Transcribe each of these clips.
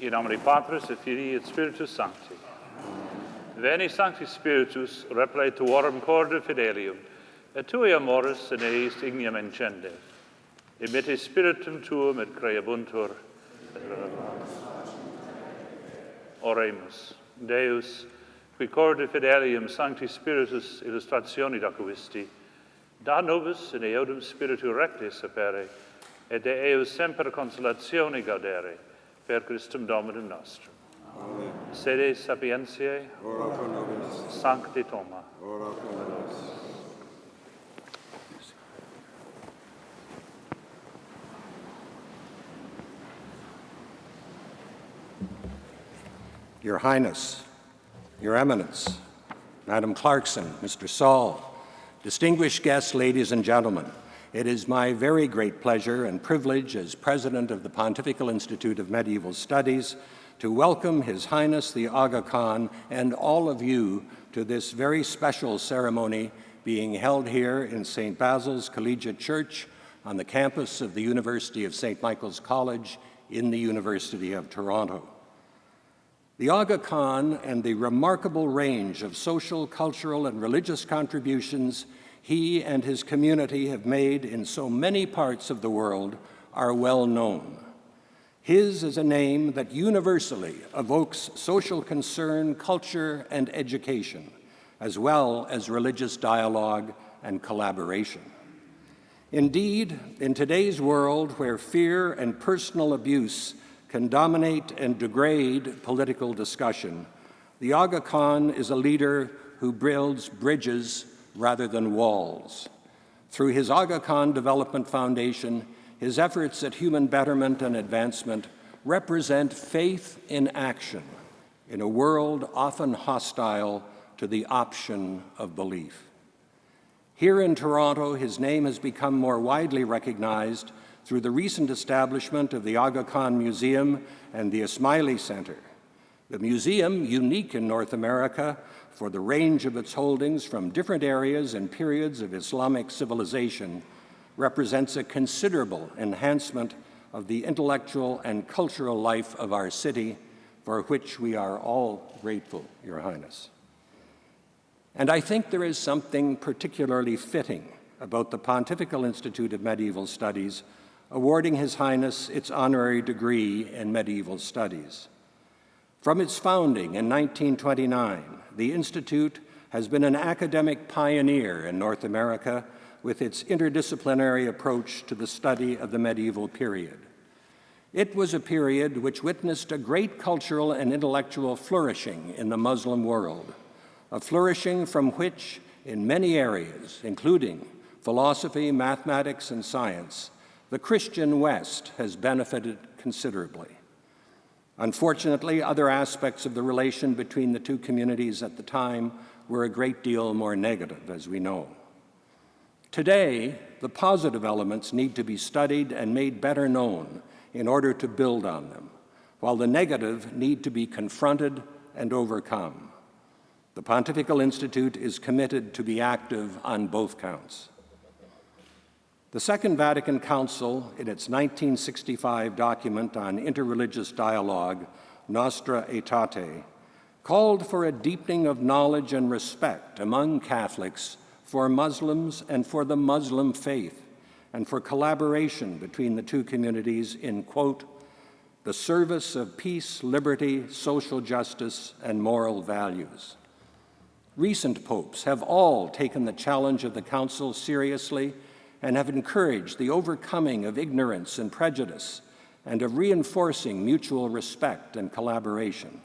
In nomine Patris et Filii et Spiritus Sancti. Veni Sancti Spiritus, repletuorum corde fidelium, et tui amoris in eis igniam encende. Emitte spiritum tuum et creabuntur. Oremus. Deus, qui corde fidelium Sancti Spiritus illustrationi docuisti, da nobis in eodum spiritu recti sapere, et de eus semper consolatione gaudere, per Christum Dominum nostrum. Amen. Sede sapientiae, Ora pro nobis. Sancti Toma. Ora pro nobis. Your Highness, Your Eminence, Madam Clarkson, Mr. Saul, distinguished guests, ladies and gentlemen, it is my very great pleasure and privilege as President of the Pontifical Institute of Medieval Studies to welcome His Highness the Aga Khan and all of you to this very special ceremony being held here in St. Basil's Collegiate Church on the campus of the University of St. Michael's College in the University of Toronto. The Aga Khan and the remarkable range of social, cultural, and religious contributions he and his community have made in so many parts of the world are well known. His is a name that universally evokes social concern, culture, and education, as well as religious dialogue and collaboration. Indeed, in today's world where fear and personal abuse can dominate and degrade political discussion, the Aga Khan is a leader who builds bridges rather than walls. Through his Aga Khan Development Foundation, his efforts at human betterment and advancement represent faith in action in a world often hostile to the option of belief. Here in Toronto, his name has become more widely recognized through the recent establishment of the Aga Khan Museum and the TheIsmaili Center. The museum, unique in North America for the range of its holdings from different areas and periods of Islamic civilization, represents a considerable enhancement of the intellectual and cultural life of our city, for which we are all grateful, Your Highness. And I think there is something particularly fitting about the Pontifical Institute of Medieval Studies awarding His Highness its honorary degree in Medieval Studies. From its founding in 1929, the Institute has been an academic pioneer in North America with its interdisciplinary approach to the study of the medieval period. It was a period which witnessed a great cultural and intellectual flourishing in the Muslim world, a flourishing from which, in many areas, including philosophy, mathematics, and science, the Christian West has benefited considerably. Unfortunately, other aspects of the relation between the two communities at the time were a great deal more negative, as we know. Today, the positive elements need to be studied and made better known in order to build on them, while the negative need to be confronted and overcome. The Pontifical Institute is committed to be active on both counts. The Second Vatican Council, in its 1965 document on interreligious dialogue, Nostra Aetate, called for a deepening of knowledge and respect among Catholics for Muslims and for the Muslim faith, and for collaboration between the two communities in, quote, the service of peace, liberty, social justice, and moral values. Recent popes have all taken the challenge of the Council seriously and have encouraged the overcoming of ignorance and prejudice and of reinforcing mutual respect and collaboration.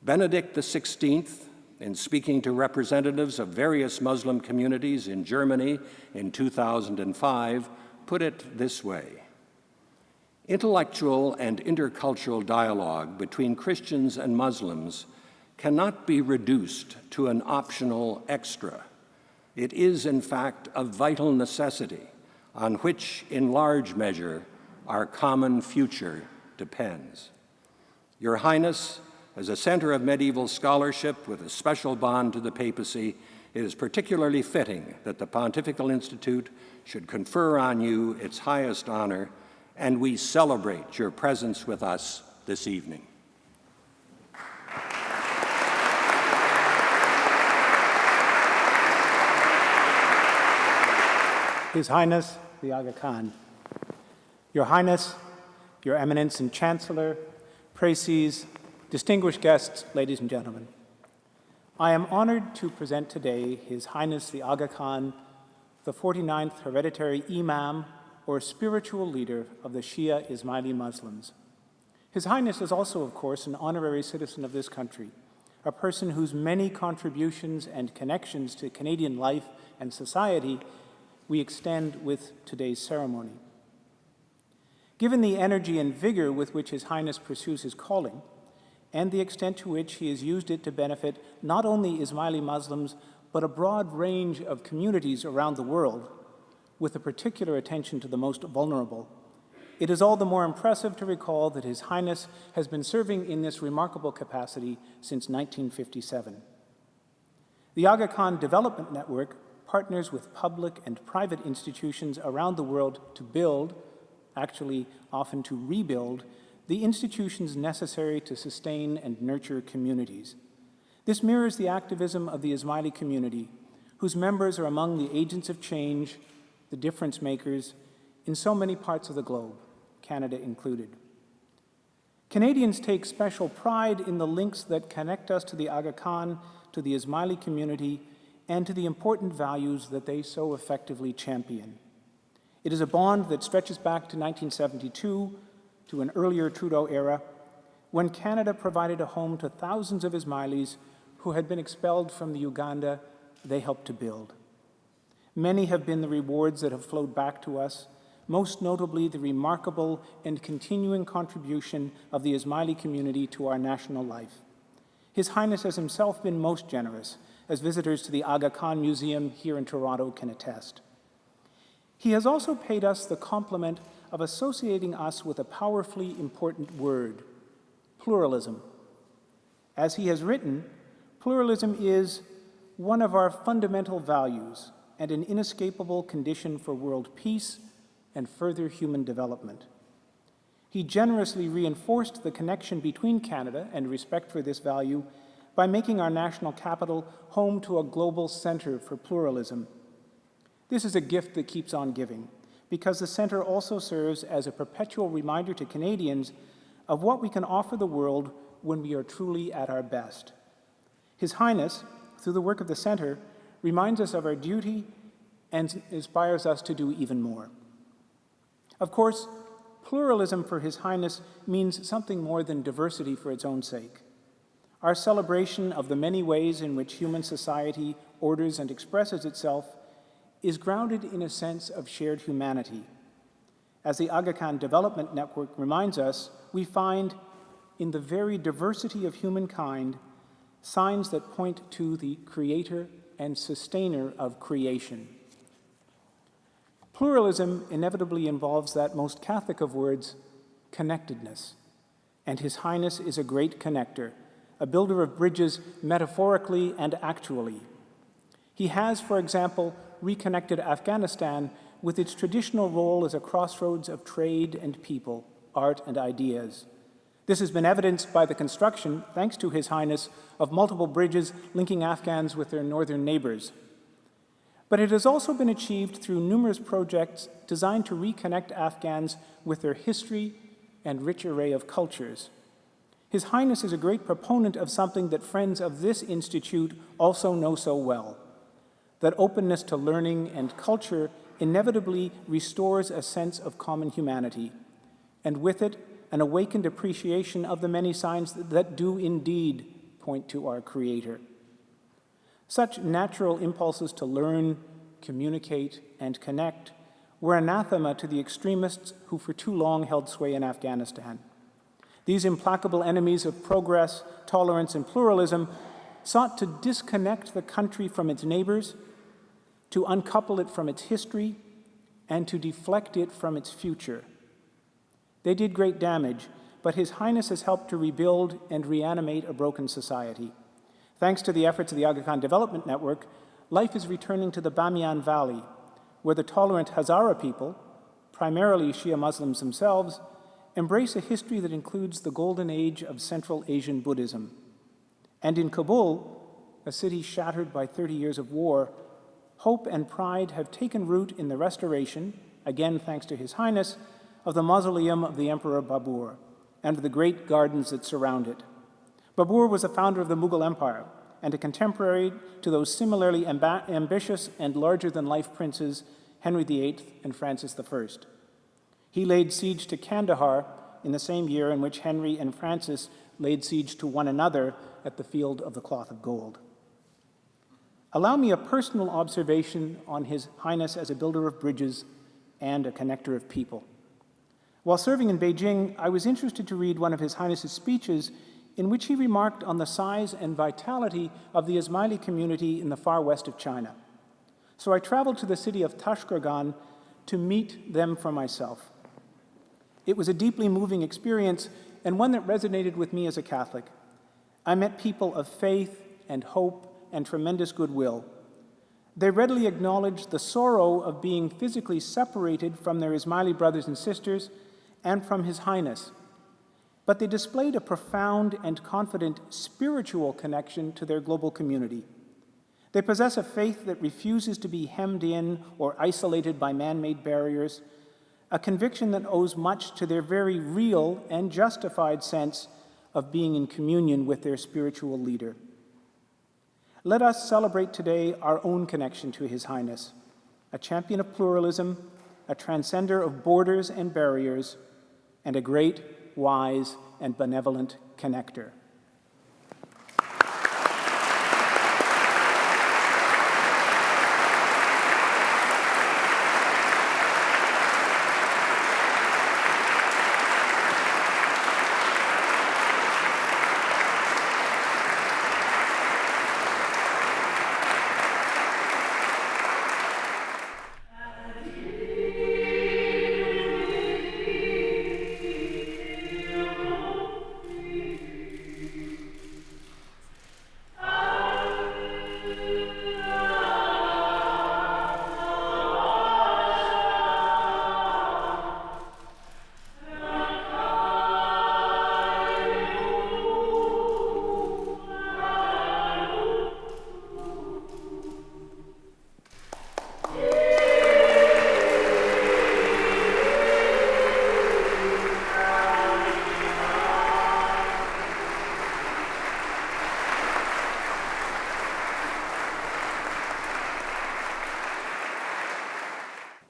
Benedict XVI, in speaking to representatives of various Muslim communities in Germany in 2005, put it this way: intellectual and intercultural dialogue between Christians and Muslims cannot be reduced to an optional extra. It is, in fact, a vital necessity on which, in large measure, our common future depends. Your Highness, as a center of medieval scholarship with a special bond to the papacy, it is particularly fitting that the Pontifical Institute should confer on you its highest honor, and we celebrate your presence with us this evening. His Highness, the Aga Khan. Your Highness, Your Eminence and Chancellor, Précies, distinguished guests, ladies and gentlemen. I am honored to present today His Highness the Aga Khan, the 49th hereditary Imam, or spiritual leader of the Shia Ismaili Muslims. His Highness is also, of course, an honorary citizen of this country, a person whose many contributions and connections to Canadian life and society we extend with today's ceremony. Given the energy and vigor with which His Highness pursues his calling, and the extent to which he has used it to benefit not only Ismaili Muslims, but a broad range of communities around the world, with a particular attention to the most vulnerable, it is all the more impressive to recall that His Highness has been serving in this remarkable capacity since 1957. The Aga Khan Development Network partners with public and private institutions around the world to build, actually often to rebuild, the institutions necessary to sustain and nurture communities. This mirrors the activism of the Ismaili community, whose members are among the agents of change, the difference makers, in so many parts of the globe, Canada included. Canadians take special pride in the links that connect us to the Aga Khan, to the Ismaili community, and to the important values that they so effectively champion. It is a bond that stretches back to 1972, to an earlier Trudeau era, when Canada provided a home to thousands of Ismailis who had been expelled from the Uganda they helped to build. Many have been the rewards that have flowed back to us, most notably the remarkable and continuing contribution of the Ismaili community to our national life. His Highness has himself been most generous, as visitors to the Aga Khan Museum here in Toronto can attest. He has also paid us the compliment of associating us with a powerfully important word, pluralism. As he has written, pluralism is one of our fundamental values and an inescapable condition for world peace and further human development. He generously reinforced the connection between Canada and respect for this value by making our national capital home to a global center for pluralism. This is a gift that keeps on giving, because the center also serves as a perpetual reminder to Canadians of what we can offer the world when we are truly at our best. His Highness, through the work of the center, reminds us of our duty and inspires us to do even more. Of course, pluralism for His Highness means something more than diversity for its own sake. Our celebration of the many ways in which human society orders and expresses itself is grounded in a sense of shared humanity. As the Aga Khan Development Network reminds us, we find in the very diversity of humankind signs that point to the creator and sustainer of creation. Pluralism inevitably involves that most Catholic of words, connectedness, and His Highness is a great connector, a builder of bridges metaphorically and actually. He has, for example, reconnected Afghanistan with its traditional role as a crossroads of trade and people, art and ideas. This has been evidenced by the construction, thanks to His Highness, of multiple bridges linking Afghans with their northern neighbors. But it has also been achieved through numerous projects designed to reconnect Afghans with their history and rich array of cultures. His Highness is a great proponent of something that friends of this institute also know so well, that openness to learning and culture inevitably restores a sense of common humanity, and with it, an awakened appreciation of the many signs that do indeed point to our Creator. Such natural impulses to learn, communicate, and connect were anathema to the extremists who for too long held sway in Afghanistan. These implacable enemies of progress, tolerance, and pluralism sought to disconnect the country from its neighbors, to uncouple it from its history, and to deflect it from its future. They did great damage, but His Highness has helped to rebuild and reanimate a broken society. Thanks to the efforts of the Aga Khan Development Network, life is returning to the Bamiyan Valley, where the tolerant Hazara people, primarily Shia Muslims themselves, embrace a history that includes the golden age of Central Asian Buddhism. And in Kabul, a city shattered by 30 years of war, hope and pride have taken root in the restoration, again thanks to His Highness, of the mausoleum of the Emperor Babur and the great gardens that surround it. Babur was the founder of the Mughal Empire and a contemporary to those similarly ambitious and larger-than-life princes Henry VIII and Francis I. He laid siege to Kandahar in the same year in which Henry and Francis laid siege to one another at the Field of the Cloth of Gold. Allow me a personal observation on His Highness as a builder of bridges and a connector of people. While serving in Beijing, I was interested to read one of His Highness's speeches in which he remarked on the size and vitality of the Ismaili community in the far west of China. So I traveled to the city of Tashqargan to meet them for myself. It was a deeply moving experience and one that resonated with me as a Catholic. I met people of faith and hope and tremendous goodwill. They readily acknowledged the sorrow of being physically separated from their Ismaili brothers and sisters and from His Highness, but they displayed a profound and confident spiritual connection to their global community. They possess a faith that refuses to be hemmed in or isolated by man-made barriers, a conviction that owes much to their very real and justified sense of being in communion with their spiritual leader. Let us celebrate today our own connection to His Highness, a champion of pluralism, a transcender of borders and barriers, and a great, wise, and benevolent connector.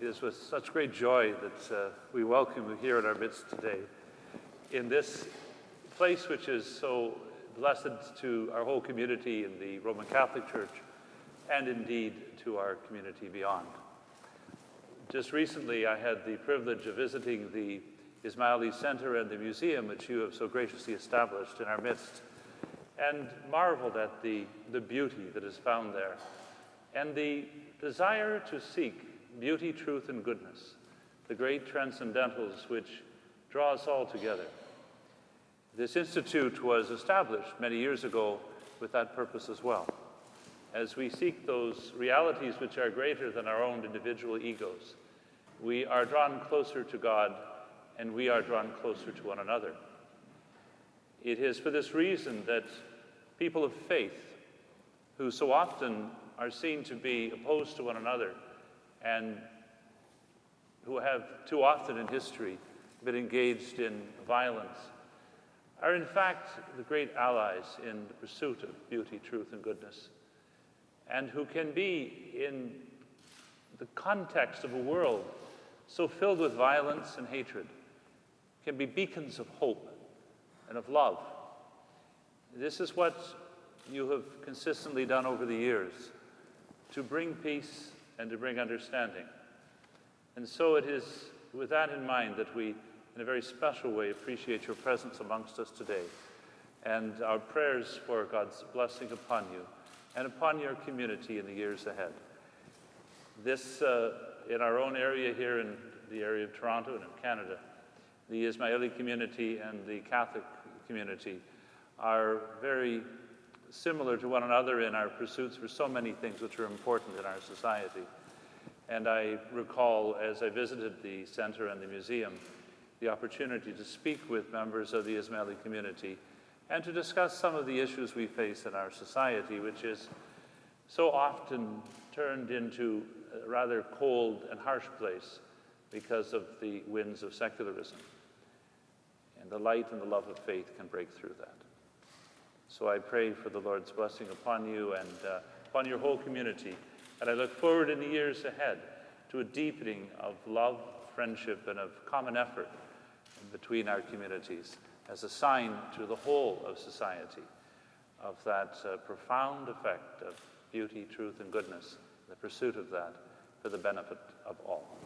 It is with such great joy that we welcome you here in our midst today, in this place which is so blessed to our whole community in the Roman Catholic Church, and indeed to our community beyond. Just recently, I had the privilege of visiting the Ismaili Center and the museum which you have so graciously established in our midst, and marveled at the beauty that is found there, and the desire to seek beauty, truth, and goodness, the great transcendentals which draw us all together. This institute was established many years ago with that purpose as well, as we seek those realities which are greater than our own individual egos. We are drawn closer to God, and we are drawn closer to one another. It is for this reason that people of faith, who so often are seen to be opposed to one another, and who have too often in history been engaged in violence, are in fact the great allies in the pursuit of beauty, truth, and goodness, and who can be, in the context of a world so filled with violence and hatred, can be beacons of hope and of love. This is what you have consistently done over the years, to bring peace and to bring understanding. And so it is with that in mind that we, in a very special way, appreciate your presence amongst us today, and our prayers for God's blessing upon you and upon your community in the years ahead. This, in our own area here in the area of Toronto and in Canada, the Ismaili community and the Catholic community are very similar to one another in our pursuits for so many things which are important in our society. And I recall, as I visited the center and the museum, the opportunity to speak with members of the Ismaili community and to discuss some of the issues we face in our society, which is so often turned into a rather cold and harsh place because of the winds of secularism. And the light and the love of faith can break through that. So I pray for the Lord's blessing upon you and upon your whole community. And I look forward in the years ahead to a deepening of love, friendship, and of common effort between our communities as a sign to the whole of society of that profound effect of beauty, truth, and goodness, the pursuit of that for the benefit of all.